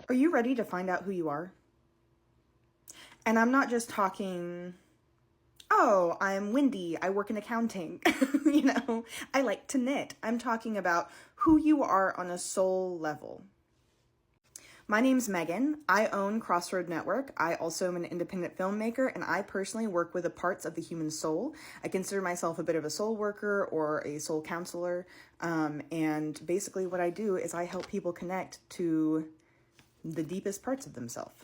Are you ready to find out who you are? And I'm not just talking, oh, I'm Wendy, I work in accounting, I like to knit. I'm talking about who you are on a soul level. My name's Megan. I own Crossroad Network. I also am an independent filmmaker, and I personally work with the parts of the human soul. I consider myself a bit of a soul worker or a soul counselor. And basically what I do is I help people connect to the deepest parts of themselves.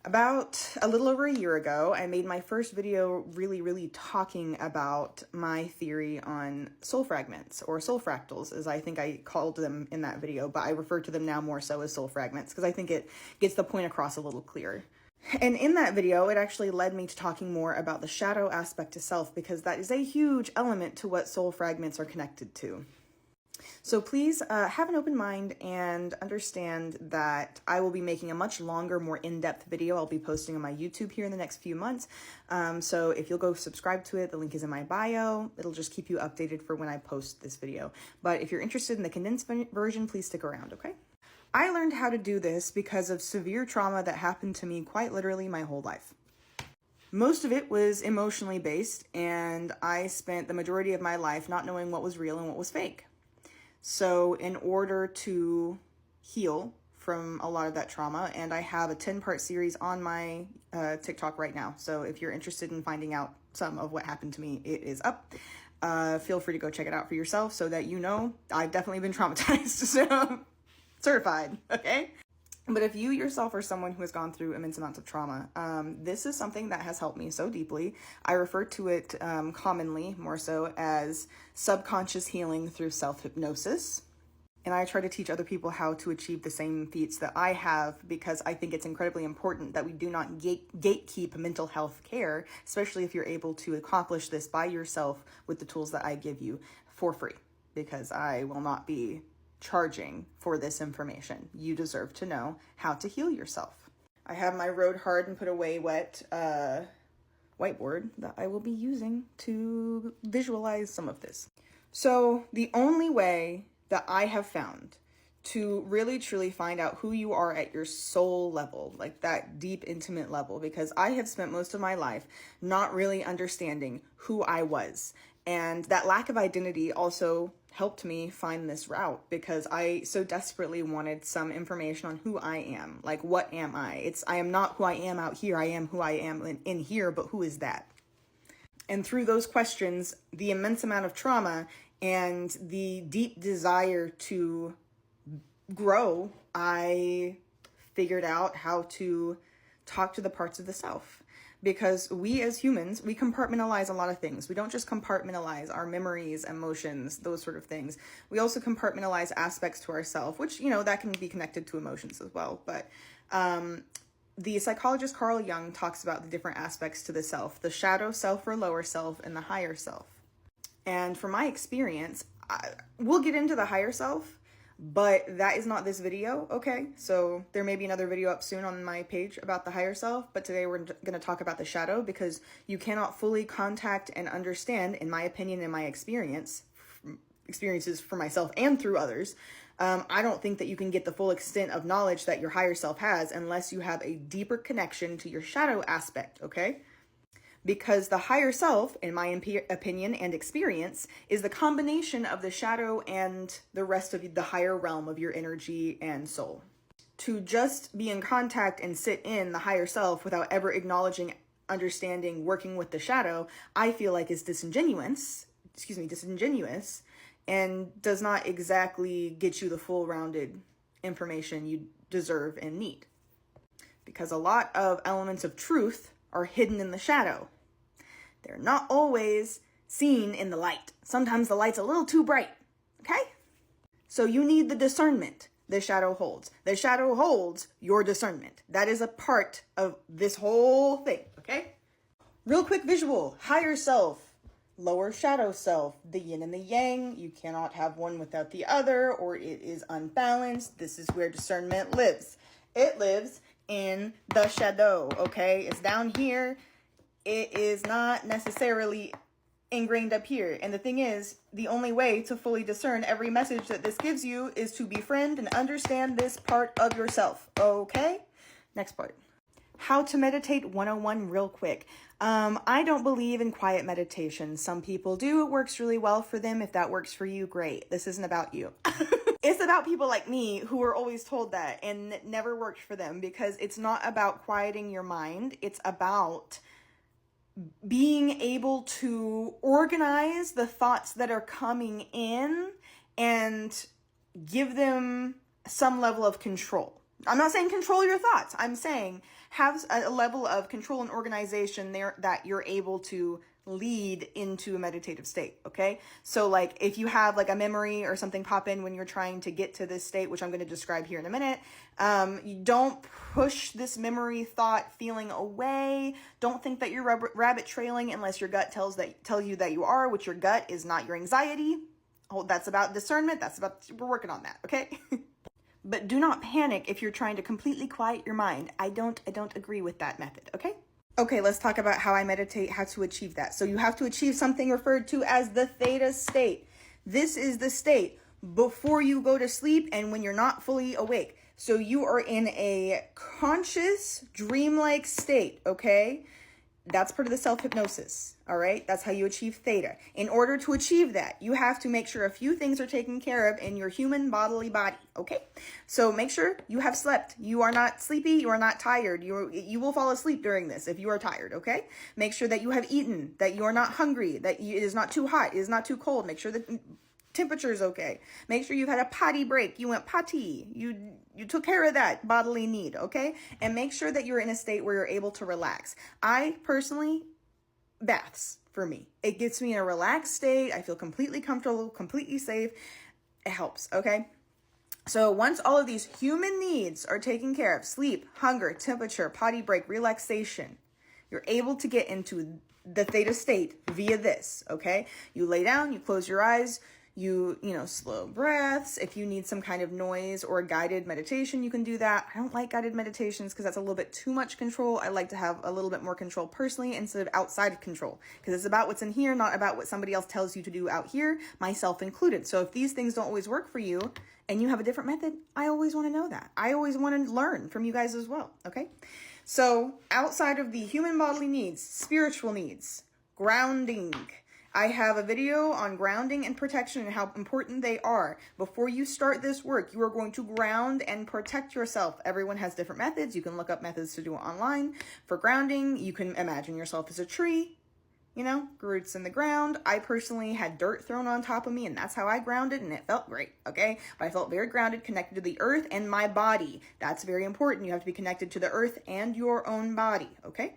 About a little over a year ago, I made my first video really talking about my theory on soul fragments, or soul fractals, as I think I called them in that video, but I refer to them now more so as soul fragments because I think it gets the point across a little clearer. And in that video, it actually led me to talking more about the shadow aspect to self, because that is a huge element to what soul fragments are connected to. So please have an open mind and understand that I will be making a much longer, more in-depth video I'll be posting on my YouTube here in the next few months. So if you'll go subscribe to it, the link is in my bio. It'll just keep you updated for when I post this video. But if you're interested in the condensed version, please stick around, okay? I learned how to do this because of severe trauma that happened to me quite literally my whole life. Most of it was emotionally based, and I spent the majority of my life not knowing what was real and what was fake. So in order to heal from a lot of that trauma, and I have a 10-part series on my TikTok right now. So if you're interested in finding out some of what happened to me, it is up. Feel free to go check it out for yourself so that you know I've definitely been traumatized, so certified, okay? But if you yourself are someone who has gone through immense amounts of trauma, this is something that has helped me so deeply. I refer to it commonly, more so, as subconscious healing through self-hypnosis. And I try to teach other people how to achieve the same feats that I have, because I think it's incredibly important that we do not gatekeep mental health care, especially if you're able to accomplish this by yourself with the tools that I give you for free, because I will not be charging for this information. You deserve to know how to heal yourself. I have my Rode Hard and Put Away Wet whiteboard that I will be using to visualize some of this. So the only way that I have found to really truly find out who you are at your soul level, like that deep, intimate level, because I have spent most of my life not really understanding who I was. And that lack of identity also helped me find this route, because I so desperately wanted some information on who I am. Like, what am I? I am not who I am out here. I am who I am in here, but who is that? And through those questions, the immense amount of trauma and the deep desire to grow, I figured out how to talk to the parts of the self. Because we as humans, we compartmentalize a lot of things. We don't just compartmentalize our memories, emotions, those sort of things. We also compartmentalize aspects to ourselves, which, that can be connected to emotions as well. But the psychologist Carl Jung talks about the different aspects to the self, the shadow self or lower self, and the higher self. And from my experience, we'll get into the higher self, but that is not this video, okay? So there may be another video up soon on my page about the higher self, but today we're going to talk about the shadow, because you cannot fully contact and understand, in my opinion and my experiences for myself and through others. I don't think that you can get the full extent of knowledge that your higher self has unless you have a deeper connection to your shadow aspect, okay? Because the higher self, in my opinion and experience, is the combination of the shadow and the rest of the higher realm of your energy and soul. To just be in contact and sit in the higher self without ever acknowledging, understanding, working with the shadow, I feel like is disingenuous, and does not exactly get you the full rounded information you deserve and need. Because a lot of elements of truth are hidden in the shadow. They're not always seen in the light. Sometimes the light's a little too bright, okay? So you need the discernment the shadow holds. The shadow holds your discernment. That is a part of this whole thing, okay? Real quick visual, higher self, lower shadow self, the yin and the yang. You cannot have one without the other, or it is unbalanced. This is where discernment lives. It lives in the shadow, okay? It's down here. It is not necessarily ingrained up here. And the thing is, the only way to fully discern every message that this gives you is to befriend and understand this part of yourself. Okay? Next part. How to meditate 101 real quick. I don't believe in quiet meditation. Some people do. It works really well for them. If that works for you, great. This isn't about you. It's about people like me who were always told that and it never worked for them, because it's not about quieting your mind. It's about being able to organize the thoughts that are coming in and give them some level of control. I'm not saying control your thoughts. I'm saying have a level of control and organization there that you're able to lead into a meditative state. Okay. So like if you have like a memory or something pop in when you're trying to get to this state, which I'm going to describe here in a minute, you don't push this memory thought feeling away. Don't think that you're rabbit trailing unless your gut tells you that you are, which your gut is not your anxiety. Oh, that's about discernment. We're working on that. Okay. But do not panic if you're trying to completely quiet your mind. I don't agree with that method, okay? Okay, let's talk about how I meditate, how to achieve that. So you have to achieve something referred to as the theta state. This is the state before you go to sleep and when you're not fully awake. So you are in a conscious, dreamlike state, okay? That's part of the self-hypnosis, all right? That's how you achieve theta. In order to achieve that, you have to make sure a few things are taken care of in your human bodily body, okay? So make sure you have slept. You are not sleepy. You are not tired. You will fall asleep during this if you are tired, okay? Make sure that you have eaten, that you are not hungry, that it is not too hot, it is not too cold. Make sure that temperature is okay. Make sure you've had a potty break. You went potty. You took care of that bodily need, okay? And make sure that you're in a state where you're able to relax. I personally, baths for me. It gets me in a relaxed state. I feel completely comfortable, completely safe. It helps, okay? So once all of these human needs are taken care of, sleep, hunger, temperature, potty break, relaxation, you're able to get into the theta state via this, okay? You lay down, you close your eyes, you slow breaths. If you need some kind of noise or guided meditation, you can do that. I don't like guided meditations because that's a little bit too much control. I like to have a little bit more control personally instead of outside of control, because it's about what's in here, not about what somebody else tells you to do out here, myself included. So if these things don't always work for you and you have a different method, I always want to know that. I always want to learn from you guys as well, okay? So outside of the human bodily needs, spiritual needs, grounding, I have a video on grounding and protection and how important they are. Before you start this work, you are going to ground and protect yourself. Everyone has different methods. You can look up methods to do it online. For grounding, you can imagine yourself as a tree, roots in the ground. I personally had dirt thrown on top of me, and that's how I grounded, and it felt great, okay? But I felt very grounded, connected to the earth and my body. That's very important. You have to be connected to the earth and your own body, okay?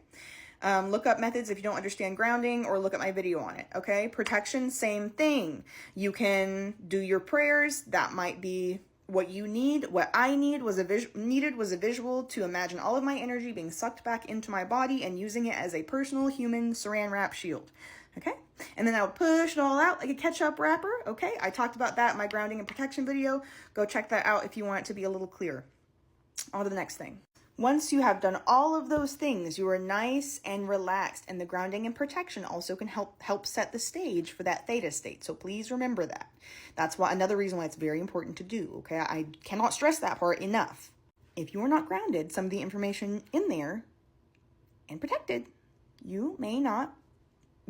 Look up methods if you don't understand grounding, or look at my video on it, okay? Protection, same thing. You can do your prayers. That might be what you need. What I need was a visual to imagine all of my energy being sucked back into my body and using it as a personal human saran wrap shield, okay? And then I would push it all out like a ketchup wrapper, okay? I talked about that in my grounding and protection video. Go check that out if you want it to be a little clearer. On to the next thing. Once you have done all of those things, you are nice and relaxed, and the grounding and protection also can help set the stage for that theta state. So please remember that. That's another reason why it's very important to do, okay? I cannot stress that part enough. If you are not grounded, some of the information in there and protected, you may not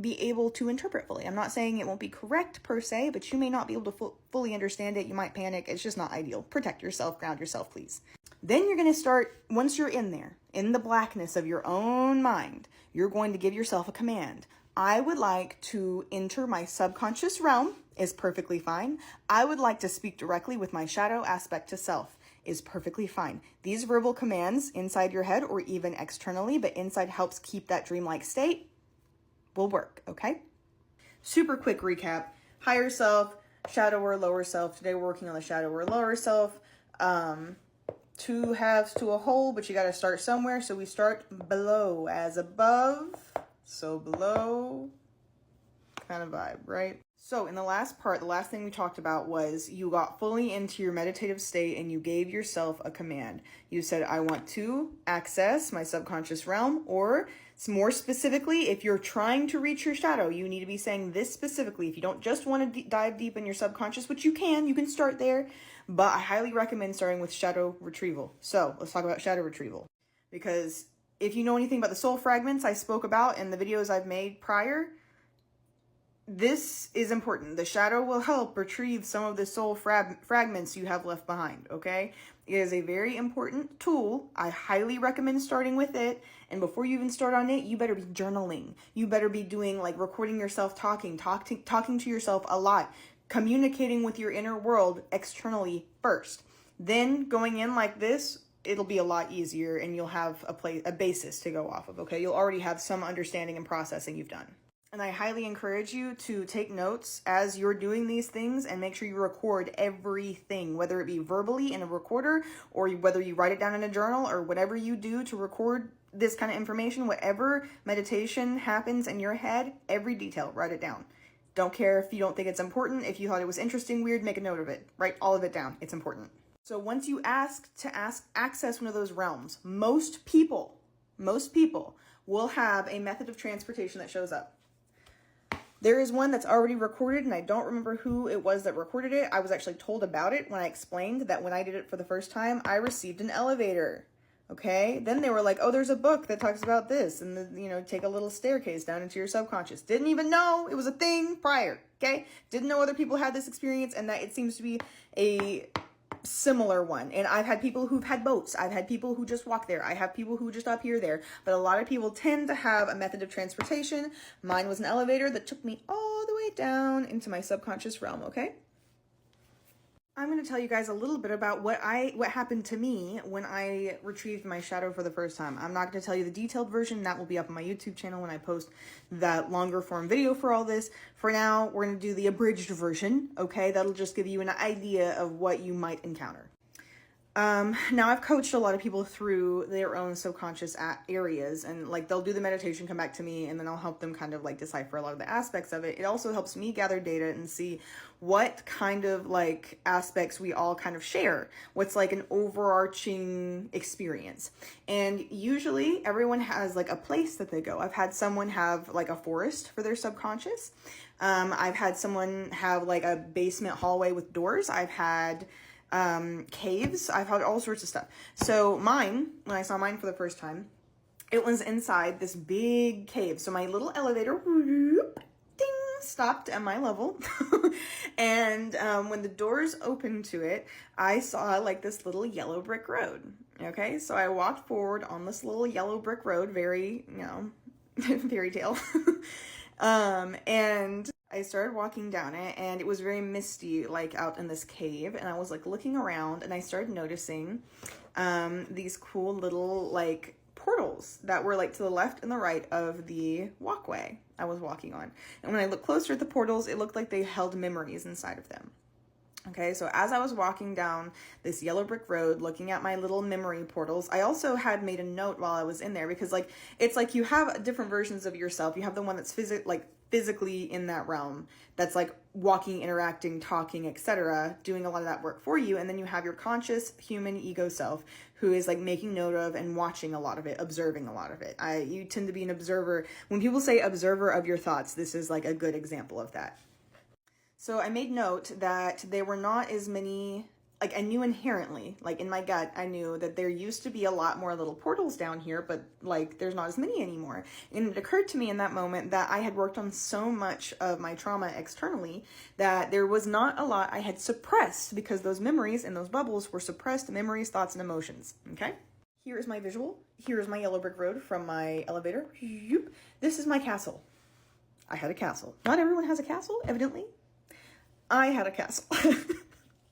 be able to interpret fully. I'm not saying it won't be correct per se, but you may not be able to fully understand it. You might panic. It's just not ideal. Protect yourself, ground yourself, please. Then you're going to start, once you're in there, in the blackness of your own mind, you're going to give yourself a command. I would like to enter my subconscious realm, is perfectly fine. I would like to speak directly with my shadow aspect to self, is perfectly fine. These verbal commands inside your head or even externally, but inside helps keep that dreamlike state, will work, okay? Super quick recap. Higher self, shadow or lower self. Today we're working on the shadow or lower self. Two halves to a whole, but you got to start somewhere. So we start below as above. So below kind of vibe, right? So in the last part, the last thing we talked about was you got fully into your meditative state and you gave yourself a command. You said, I want to access my subconscious realm, or more specifically, if you're trying to reach your shadow, you need to be saying this specifically. If you don't just want to dive deep in your subconscious, which you can start there, but I highly recommend starting with shadow retrieval. So let's talk about shadow retrieval, because if you know anything about the soul fragments I spoke about in the videos I've made prior, this is important. The shadow will help retrieve some of the soul fragments you have left behind, okay? It is a very important tool. I highly recommend starting with it. And before you even start on it, you better be journaling. You better be doing like recording yourself talking to yourself a lot, communicating with your inner world externally first. Then going in like this, it'll be a lot easier and you'll have a basis to go off of, okay? You'll already have some understanding and processing you've done. And I highly encourage you to take notes as you're doing these things and make sure you record everything, whether it be verbally in a recorder or whether you write it down in a journal or whatever you do to record this kind of information. Whatever meditation happens in your head, every detail, write it down. Don't care if you don't think it's important. If you thought it was interesting, weird, make a note of it. Write all of it down. It's important. So once you ask to access one of those realms, most people will have a method of transportation that shows up. There is one that's already recorded, and I don't remember who it was that recorded it. I was actually told about it when I explained that when I did it for the first time, I received an elevator. Okay? Then they were like, oh, there's a book that talks about this, and take a little staircase down into your subconscious. Didn't even know it was a thing prior. Okay? Didn't know other people had this experience, and that it seems to be a similar one. And I've had people who've had boats. I've had people who just walk there. I have people who just appear there. But a lot of people tend to have a method of transportation. Mine was an elevator that took me all the way down into my subconscious realm, okay? I'm going to tell you guys a little bit about what happened to me when I retrieved my shadow for the first time. I'm not going to tell you the detailed version. That will be up on my YouTube channel when I post that longer form video for all this. For now, we're going to do the abridged version, okay? That'll just give you an idea of what you might encounter. Now I've coached a lot of people through their own subconscious areas, and like they'll do the meditation, come back to me, and then I'll help them kind of like decipher a lot of the aspects of it. It also helps me gather data and see what kind of like aspects we all kind of share, what's like an overarching experience. And usually everyone has like a place that they go. I've had someone have like a forest for their subconscious. I've had someone have like a basement hallway with doors. I've had caves. I've had all sorts of stuff. So mine, when I saw mine for the first time, it was inside this big cave. So my little elevator, whoop, ding, stopped at my level. And when the doors opened to it, I saw like this little yellow brick road. Okay, so I walked forward on this little yellow brick road, very, fairy tale. And I started walking down it, and it was very misty, like out in this cave, and I was like looking around, and I started noticing these cool little like portals that were like to the left and the right of the walkway I was walking on. And when I looked closer at the portals, it looked like they held memories inside of them. Okay, so as I was walking down this yellow brick road, looking at my little memory portals, I also had made a note while I was in there, because like, it's like you have different versions of yourself. You have the one that's physically in that realm, that's like walking, interacting, talking, etc., doing a lot of that work for you. And then you have your conscious human ego self, who is like making note of and watching a lot of it, observing a lot of it. You tend to be an observer. When people say observer of your thoughts, this is like a good example of that. So I made note that there were not as many, like I knew inherently, like in my gut, I knew that there used to be a lot more little portals down here, but like there's not as many anymore. And it occurred to me in that moment that I had worked on so much of my trauma externally that there was not a lot I had suppressed, because those memories and those bubbles were suppressed memories, thoughts, and emotions, okay? Here is my visual. Here is my yellow brick road from my elevator. This is my castle. I had a castle. Not everyone has a castle, evidently. I had a castle.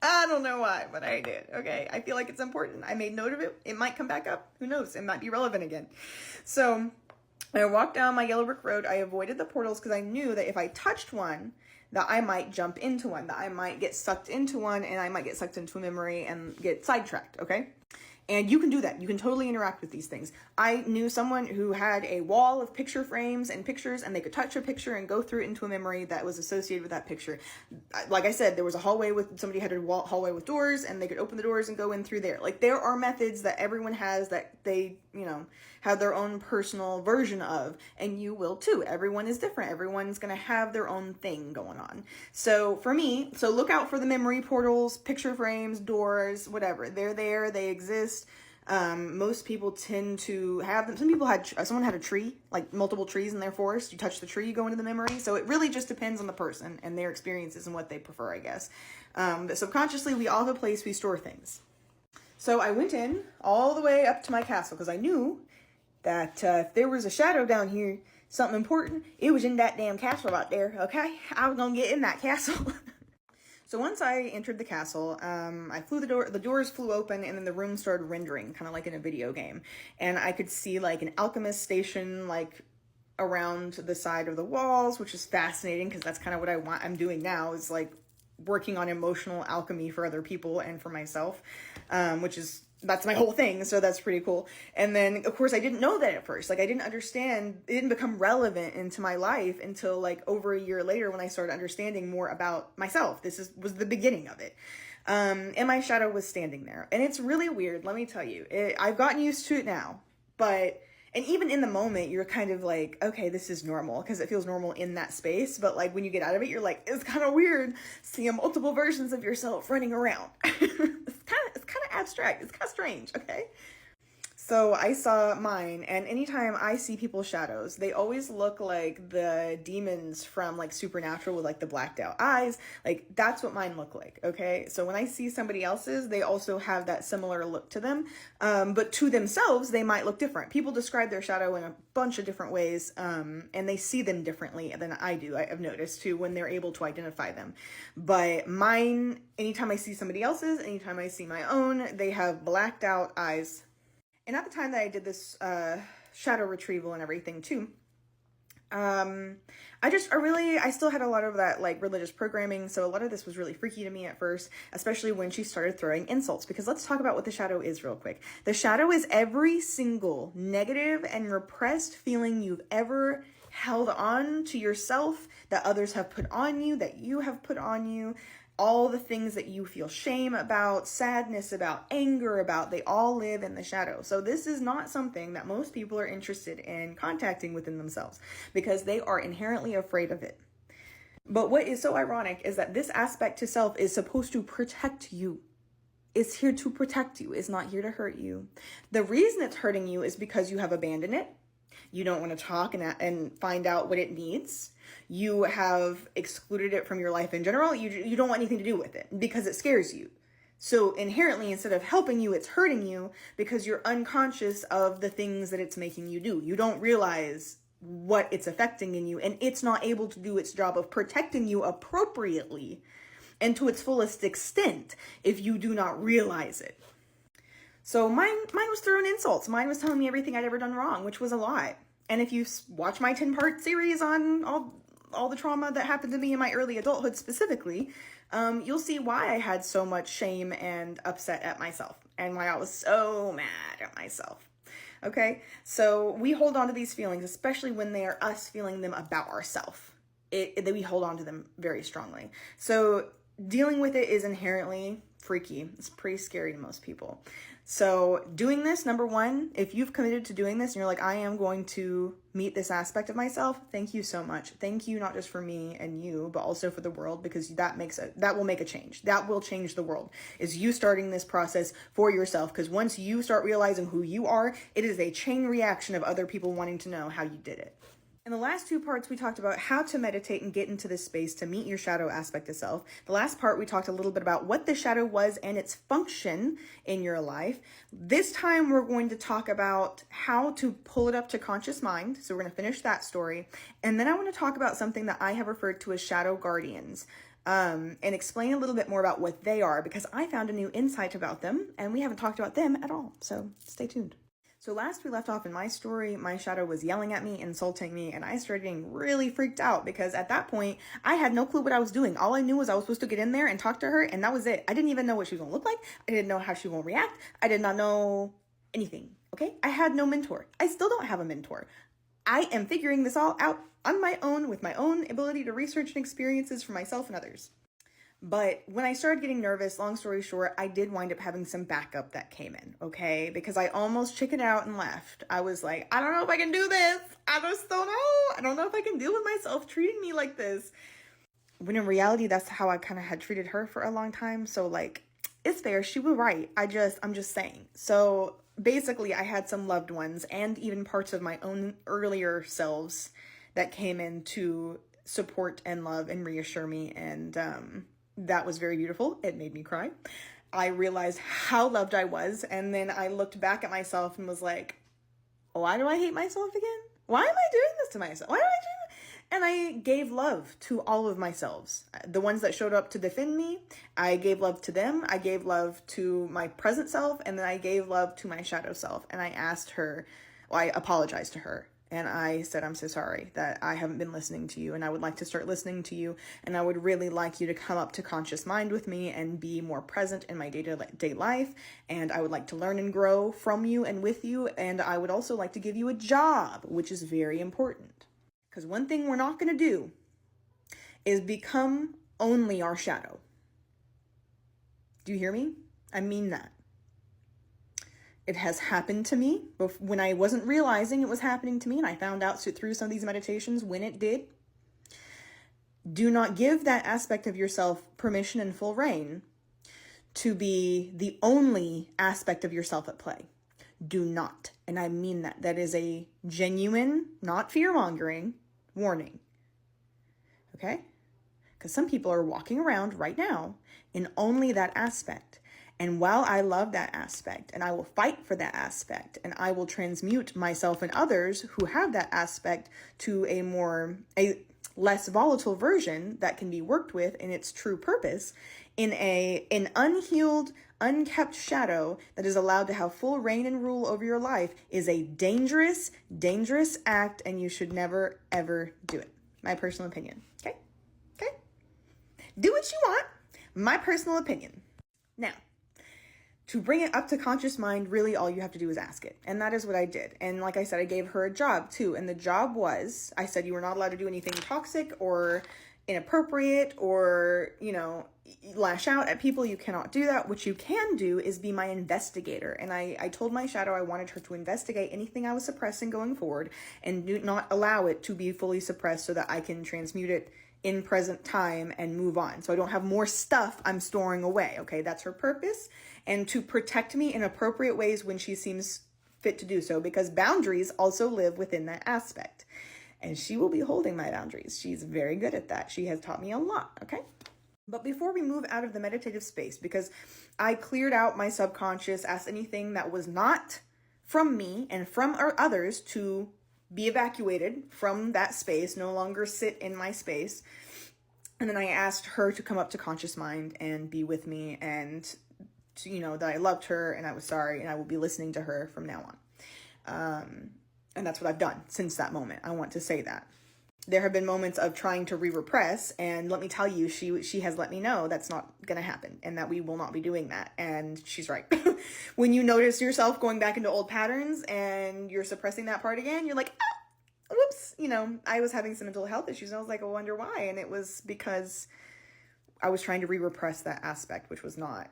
I don't know why, but I did. Okay, I feel like it's important. I made note of it. It might come back up. Who knows? It might be relevant again. So when I walked down my yellow brick road, I avoided the portals because I knew that if I touched one, that I might jump into one, that I might get sucked into one, and I might get sucked into a memory and get sidetracked, okay? And you can do that. You can totally interact with these things. I knew someone who had a wall of picture frames and pictures, and they could touch a picture and go through it into a memory that was associated with that picture. Like I said, there was a hallway with, somebody had a hallway with doors, and they could open the doors and go in through there. Like, there are methods that everyone has that they, you know, have their own personal version of, and you will too. Everyone is different. Everyone's going to have their own thing going on. So for me, so look out for the memory portals, picture frames, doors, whatever. They're there. They exist. Most people tend to have them. Some people had, someone had a tree, like multiple trees in their forest. You touch the tree, you go into the memory. So it really just depends on the person and their experiences and what they prefer, I guess. But subconsciously, we all have a place we store things. So I went in all the way up to my castle because I knew that if there was a shadow down here, something important, it was in that damn castle out there, okay? I was gonna get in that castle. So once I entered the castle, I flew the doors flew open, and then the room started rendering, kind of like in a video game. And I could see like an alchemist station, like around the side of the walls, which is fascinating because that's kind of what I'm doing now, is like working on emotional alchemy for other people and for myself, that's my whole thing. So that's pretty cool. And then of course I didn't know that at first. Like, I didn't understand, it didn't become relevant into my life until like over a year later when I started understanding more about myself. Was the beginning of it. And my shadow was standing there, and it's really weird. Let me tell you, I've gotten used to it now, and even in the moment, you're kind of like, okay, this is normal because it feels normal in that space. But like when you get out of it, you're like, it's kind of weird seeing multiple versions of yourself running around. It's kind of abstract. It's kind of strange. Okay. So I saw mine, and anytime I see people's shadows, they always look like the demons from like Supernatural with like the blacked out eyes. Like, that's what mine look like. Okay. So when I see somebody else's, they also have that similar look to them. But to themselves, they might look different. People describe their shadow in a bunch of different ways. And they see them differently than I do. I've noticed too, when they're able to identify them. But mine, anytime I see somebody else's, anytime I see my own, they have blacked out eyes. And at the time that I did this shadow retrieval and everything too, I still had a lot of that like religious programming. So a lot of this was really freaky to me at first, especially when she started throwing insults. Because let's talk about what the shadow is real quick. The shadow is every single negative and repressed feeling you've ever held on to yourself, that others have put on you, that you have put on you. All the things that you feel shame about, sadness about, anger about, they all live in the shadow. So this is not something that most people are interested in contacting within themselves because they are inherently afraid of it. But what is so ironic is that this aspect to self is supposed to protect you. It's here to protect you. It's not here to hurt you. The reason it's hurting you is because you have abandoned it. You don't want to talk and find out what it needs. You have excluded it from your life in general. You don't want anything to do with it because it scares you. So inherently, instead of helping you, it's hurting you because you're unconscious of the things that it's making you do. You don't realize what it's affecting in you, and it's not able to do its job of protecting you appropriately and to its fullest extent if you do not realize it. So mine was throwing insults. Mine was telling me everything I'd ever done wrong, which was a lot. And if you watch my 10-part series on all the trauma that happened to me in my early adulthood specifically, you'll see why I had so much shame and upset at myself and why I was so mad at myself. Okay, so we hold on to these feelings, especially when they are us feeling them about ourselves. We hold on to them very strongly. So dealing with it is inherently freaky. It's pretty scary to most people. So doing this, number one, if you've committed to doing this and you're like, I am going to meet this aspect of myself, thank you so much. Thank you, not just for me and you, but also for the world, because that will make a change. That will change the world, is you starting this process for yourself. Because once you start realizing who you are, it is a chain reaction of other people wanting to know how you did it. In the last two parts, we talked about how to meditate and get into this space to meet your shadow aspect of self. The last part, we talked a little bit about what the shadow was and its function in your life. This time, we're going to talk about how to pull it up to conscious mind. So we're going to finish that story. And then I want to talk about something that I have referred to as shadow guardians, and explain a little bit more about what they are, because I found a new insight about them and we haven't talked about them at all. So stay tuned. So last we left off in my story, my shadow was yelling at me, insulting me, and I started getting really freaked out because at that point, I had no clue what I was doing. All I knew was I was supposed to get in there and talk to her, and that was it. I didn't even know what she was going to look like. I didn't know how she was going to react. I did not know anything, okay? I had no mentor. I still don't have a mentor. I am figuring this all out on my own with my own ability to research and experiences for myself and others. But when I started getting nervous, long story short, I did wind up having some backup that came in, okay? Because I almost chickened out and left. I was like, I don't know if I can do this. I just don't know. I don't know if I can deal with myself treating me like this. When in reality, that's how I kind of had treated her for a long time. So like, it's fair. She was right. I'm just saying. So basically, I had some loved ones and even parts of my own earlier selves that came in to support and love and reassure me. And, that was very beautiful. It made me cry. I realized how loved I was. And then I looked back at myself and was like, why do I hate myself again? Why am I doing this to myself? Why do I do this? And I gave love to all of myselves. The ones that showed up to defend me, I gave love to them. I gave love to my present self. And then I gave love to my shadow self. And I asked her, well, I apologized to her. And I said, I'm so sorry that I haven't been listening to you, and I would like to start listening to you, and I would really like you to come up to conscious mind with me and be more present in my day-to-day life, and I would like to learn and grow from you and with you, and I would also like to give you a job, which is very important. Because one thing we're not going to do is become only our shadow. Do you hear me? I mean that. It has happened to me when I wasn't realizing it was happening to me, and I found out through some of these meditations when it did. Do not give that aspect of yourself permission and full reign to be the only aspect of yourself at play. Do not. And I mean that. That is a genuine, not fear-mongering, warning. Okay? Because some people are walking around right now in only that aspect. And while I love that aspect, and I will fight for that aspect, and I will transmute myself and others who have that aspect to a less volatile version that can be worked with in its true purpose, in an unhealed, unkept shadow that is allowed to have full reign and rule over your life, is a dangerous, dangerous act, and you should never, ever do it. My personal opinion. Okay? Okay? Do what you want. My personal opinion. Now, to bring it up to conscious mind, really all you have to do is ask it. And that is what I did. And like I said, I gave her a job too. And the job was, I said, you were not allowed to do anything toxic or inappropriate or, lash out at people. You cannot do that. What you can do is be my investigator. And I told my shadow I wanted her to investigate anything I was suppressing going forward and do not allow it to be fully suppressed so that I can transmute it in present time and move on. So I don't have more stuff I'm storing away. Okay, that's her purpose. And to protect me in appropriate ways when she seems fit to do so, because boundaries also live within that aspect. And she will be holding my boundaries. She's very good at that. She has taught me a lot, okay? But before we move out of the meditative space, because I cleared out my subconscious, asked anything that was not from me and from others to be evacuated from that space, no longer sit in my space. And then I asked her to come up to conscious mind and be with me and to, that I loved her and I was sorry and I will be listening to her from now on. And that's what I've done since that moment. I want to say that. There have been moments of trying to re-repress, and let me tell you, she has let me know that's not going to happen and that we will not be doing that. And she's right. When you notice yourself going back into old patterns and you're suppressing that part again, you're like, ah, whoops, I was having some mental health issues and I was like, I wonder why. And it was because I was trying to re-repress that aspect, which was not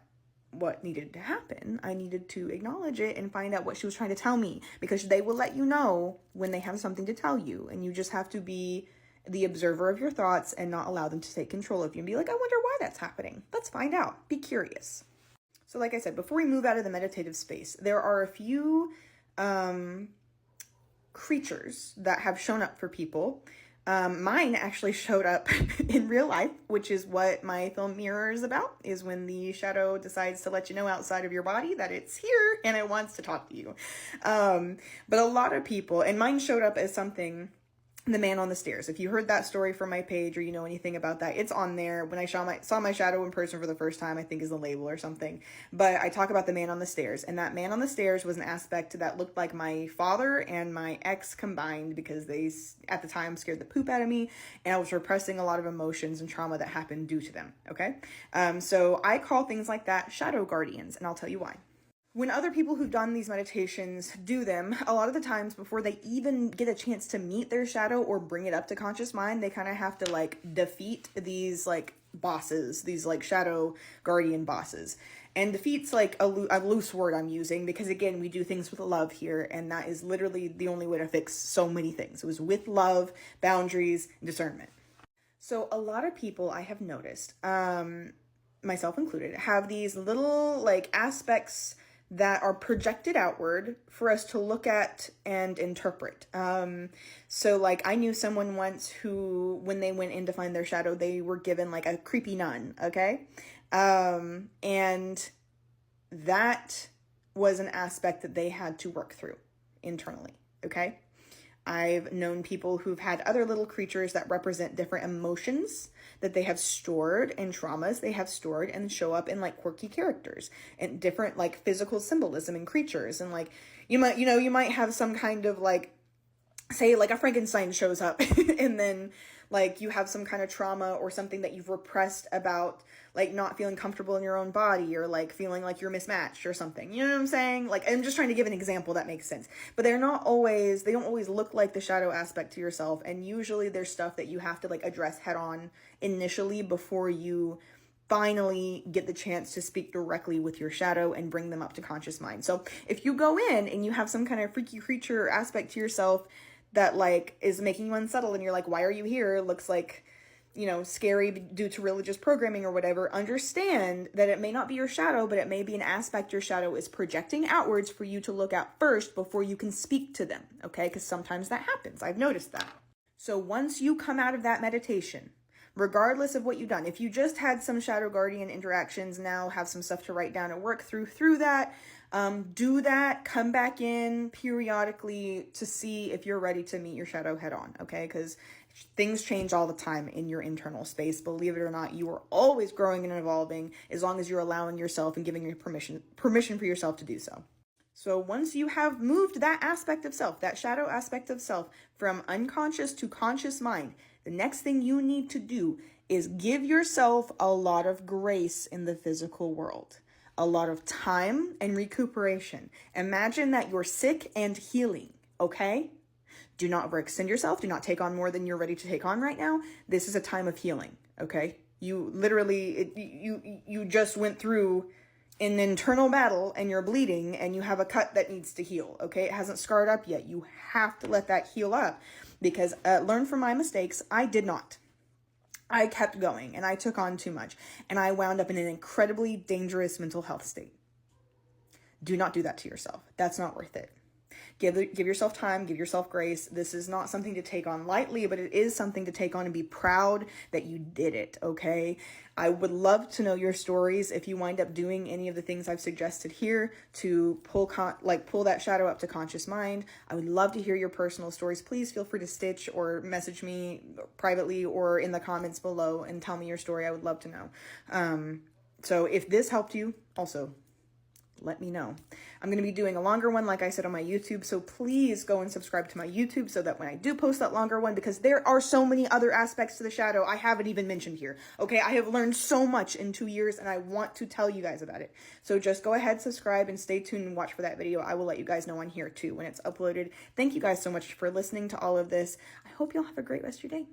what needed to happen. I needed to acknowledge it and find out what she was trying to tell me, because they will let you know when they have something to tell you, and you just have to be the observer of your thoughts and not allow them to take control of you and be like, I wonder why that's happening. Let's find out. Be curious. So like I said, before we move out of the meditative space, there are a few creatures that have shown up for people. Mine actually showed up in real life, which is what my film Mirror is about, is when the shadow decides to let you know outside of your body that it's here and it wants to talk to you. But a lot of people, and mine showed up as something the man on the stairs. If you heard that story from my page or you know anything about that, it's on there. When I saw my shadow in person for the first time, I think is the label or something. But I talk about the man on the stairs, and that man on the stairs was an aspect that looked like my father and my ex combined, because they, at the time, scared the poop out of me, and I was repressing a lot of emotions and trauma that happened due to them, okay? So I call things like that shadow guardians, and I'll tell you why. When other people who've done these meditations do them, a lot of the times before they even get a chance to meet their shadow or bring it up to conscious mind, they kind of have to like defeat these like bosses, these like shadow guardian bosses. And defeat's like a loose word I'm using, because again, we do things with love here, and that is literally the only way to fix so many things. It was with love, boundaries, discernment. So a lot of people I have noticed, myself included, have these little like aspects that are projected outward for us to look at and interpret. So like I knew someone once who, when they went in to find their shadow, they were given like a creepy nun, okay? And that was an aspect that they had to work through internally, okay? I've known people who've had other little creatures that represent different emotions that they have stored and traumas they have stored, and show up in like quirky characters and different like physical symbolism in creatures. And like you might have some kind of like, say like a Frankenstein shows up and then like you have some kind of trauma or something that you've repressed about, like not feeling comfortable in your own body, or like feeling like you're mismatched or something. You know what I'm saying? Like, I'm just trying to give an example that makes sense. But they don't always look like the shadow aspect to yourself. And usually there's stuff that you have to like address head on initially before you finally get the chance to speak directly with your shadow and bring them up to conscious mind. So if you go in and you have some kind of freaky creature aspect to yourself that like is making you unsettled, and you're like, why are you here? It looks like, you know, scary due to religious programming or whatever, understand that it may not be your shadow, but it may be an aspect your shadow is projecting outwards for you to look at first before you can speak to them, okay? Because sometimes that happens. I've noticed that. So once you come out of that meditation, regardless of what you've done, if you just had some shadow guardian interactions, now have some stuff to write down and work through that, do that, come back in periodically to see if you're ready to meet your shadow head on, okay? Because things change all the time in your internal space. Believe it or not, you are always growing and evolving as long as you're allowing yourself and giving your permission for yourself to do so. So once you have moved that aspect of self, that shadow aspect of self, from unconscious to conscious mind, the next thing you need to do is give yourself a lot of grace in the physical world. A lot of time and recuperation. Imagine that you're sick and healing, okay? Do not overextend yourself. Do not take on more than you're ready to take on right now. This is a time of healing, okay? You literally, you just went through an internal battle and you're bleeding and you have a cut that needs to heal, okay? It hasn't scarred up yet. You have to let that heal up, because learn from my mistakes. I did not. I kept going and I took on too much, and I wound up in an incredibly dangerous mental health state. Do not do that to yourself. That's not worth it. Give yourself time, give yourself grace. This is not something to take on lightly, but it is something to take on and be proud that you did it, okay? I would love to know your stories if you wind up doing any of the things I've suggested here to pull that shadow up to conscious mind. I would love to hear your personal stories. Please feel free to stitch or message me privately or in the comments below and tell me your story. I would love to know. So if this helped you, also let me know. I'm going to be doing a longer one, like I said, on my YouTube. So please go and subscribe to my YouTube so that when I do post that longer one, because there are so many other aspects to the shadow I haven't even mentioned here. Okay, I have learned so much in 2 years and I want to tell you guys about it. So just go ahead, subscribe, and stay tuned and watch for that video. I will let you guys know on here too when it's uploaded. Thank you guys so much for listening to all of this. I hope you'll have a great rest of your day.